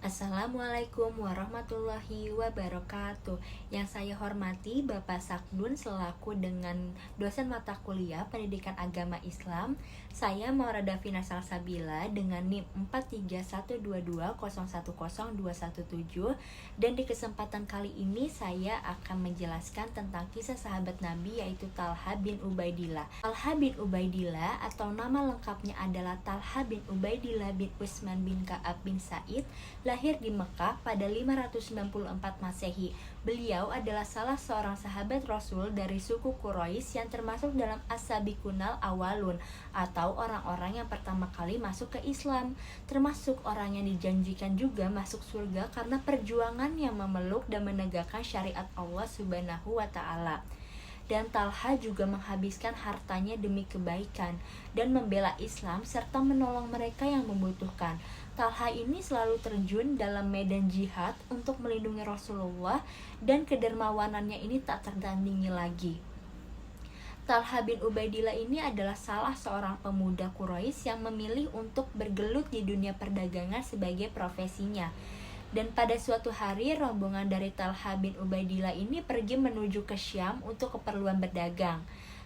Assalamualaikum warahmatullahi wabarakatuh. Yang saya hormati Bapak Sakdun selaku dengan dosen mata kuliah Pendidikan Agama Islam. Saya Maura Davina Salsabila dengan NIM 43122010217, dan di kesempatan kali ini saya akan menjelaskan tentang kisah sahabat Nabi yaitu Talha bin Ubaidillah. Talha bin Ubaidillah atau nama lengkapnya adalah Talha bin Ubaidillah bin Utsman bin Ka'ab bin Sa'id, lahir di Mekah pada 594 Masehi. Beliau adalah salah seorang sahabat Rasul dari suku Quraisy yang termasuk dalam as-sabiqunal awalun atau orang-orang yang pertama kali masuk ke Islam, termasuk orang yang dijanjikan juga masuk surga karena perjuangan yang memeluk dan menegakkan syariat Allah Subhanahu wa taala. Dan Talha juga menghabiskan hartanya demi kebaikan dan membela Islam serta menolong mereka yang membutuhkan. Talha ini selalu terjun dalam medan jihad untuk melindungi Rasulullah, dan kedermawanannya ini tak tertandingi lagi. Talha bin Ubaidillah ini adalah salah seorang pemuda Quraisy yang memilih untuk bergelut di dunia perdagangan sebagai profesinya. Dan pada suatu hari, rombongan dari Talha bin Ubaidillah ini pergi menuju ke Syam untuk keperluan berdagang.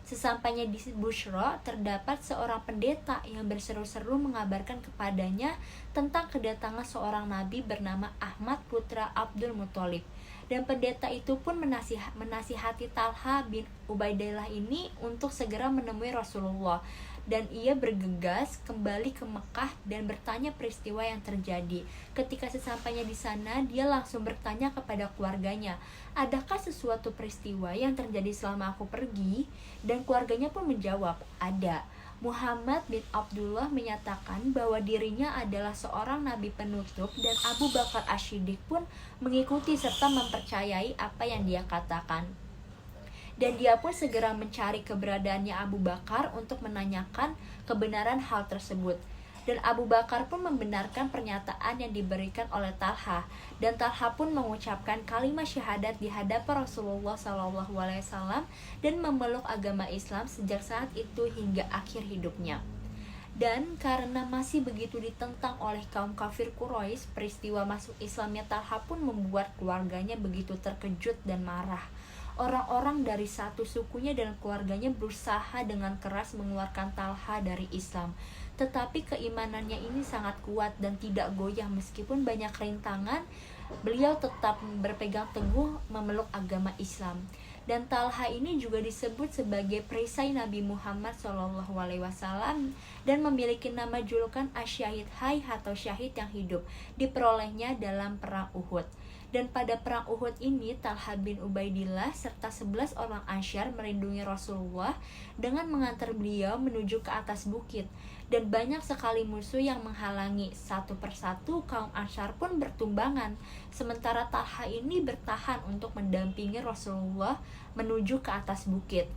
Sesampainya di Bushra, terdapat seorang pendeta yang berseru-seru mengabarkan kepadanya tentang kedatangan seorang nabi bernama Ahmad putra Abdul Muthalib. Dan pendeta itu pun menasihati Talha bin Ubaidillah ini untuk segera menemui Rasulullah. Dan ia bergegas kembali ke Mekah dan bertanya peristiwa yang terjadi. Ketika sesampainya di sana, dia langsung bertanya kepada keluarganya, adakah sesuatu peristiwa yang terjadi selama aku pergi? Dan keluarganya pun menjawab, ada. Muhammad bin Abdullah menyatakan bahwa dirinya adalah seorang nabi penutup, dan Abu Bakar Asy-Siddiq pun mengikuti serta mempercayai apa yang dia katakan. Dan dia pun segera mencari keberadaannya Abu Bakar untuk menanyakan kebenaran hal tersebut. Dan Abu Bakar pun membenarkan pernyataan yang diberikan oleh Talha. Dan Talha pun mengucapkan kalimat syahadat di hadapan Rasulullah SAW dan memeluk agama Islam sejak saat itu hingga akhir hidupnya. Dan karena masih begitu ditentang oleh kaum kafir Quraisy, peristiwa masuk Islamnya Talha pun membuat keluarganya begitu terkejut dan marah. Orang-orang dari satu sukunya dan keluarganya berusaha dengan keras mengeluarkan Talha dari Islam. Tetapi keimanannya ini sangat kuat dan tidak goyah meskipun banyak rintangan. Beliau tetap berpegang teguh memeluk agama Islam. Dan Talha ini juga disebut sebagai perisai Nabi Muhammad SAW dan memiliki nama julukan Asy-Syahid Hayy atau syahid yang hidup, diperolehnya dalam perang Uhud. Dan pada perang Uhud ini, Talha bin Ubaidillah serta 11 orang Ansyar melindungi Rasulullah dengan mengantar beliau menuju ke atas bukit. Dan banyak sekali musuh yang menghalangi. Satu persatu kaum Ansyar pun bertumbangan, sementara Talha ini bertahan untuk mendampingi Rasulullah menuju ke atas bukit.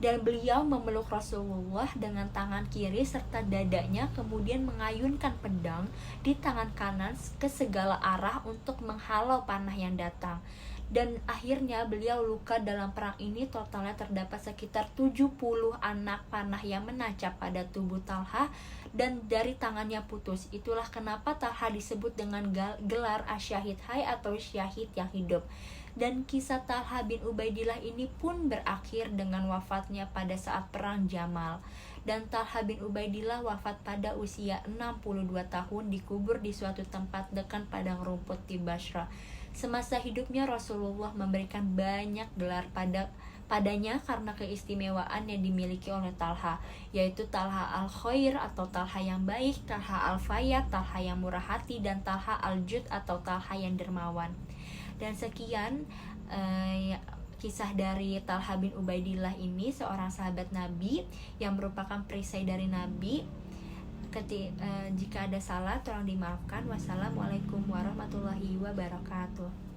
Dan beliau memeluk Rasulullah dengan tangan kiri serta dadanya, kemudian mengayunkan pedang di tangan kanan ke segala arah untuk menghalau panah yang datang. Dan akhirnya beliau luka dalam perang ini. Totalnya terdapat sekitar 70 anak panah yang menancap pada tubuh Talha dan dari tangannya putus. Itulah kenapa Talha disebut dengan gelar Asy-Syahid Hayy atau syahid yang hidup. Dan kisah Talha bin Ubaidillah ini pun berakhir dengan wafatnya pada saat perang Jamal. Dan Talha bin Ubaidillah wafat pada usia 62 tahun, dikubur di suatu tempat dekat padang rumput di Basra. Semasa hidupnya Rasulullah memberikan banyak gelar padanya karena keistimewaan yang dimiliki oleh Talha, yaitu Talha al-Khair atau Talha yang baik, Talha al-Fayyad, Talha yang murah hati, dan Talha al-Jud atau Talha yang dermawan. Dan sekian kisah dari Talha bin Ubaidillah ini, seorang sahabat Nabi yang merupakan perisai dari Nabi. Jika ada salah tolong dimaafkan. Wassalamualaikum warahmatullahi wabarakatuh.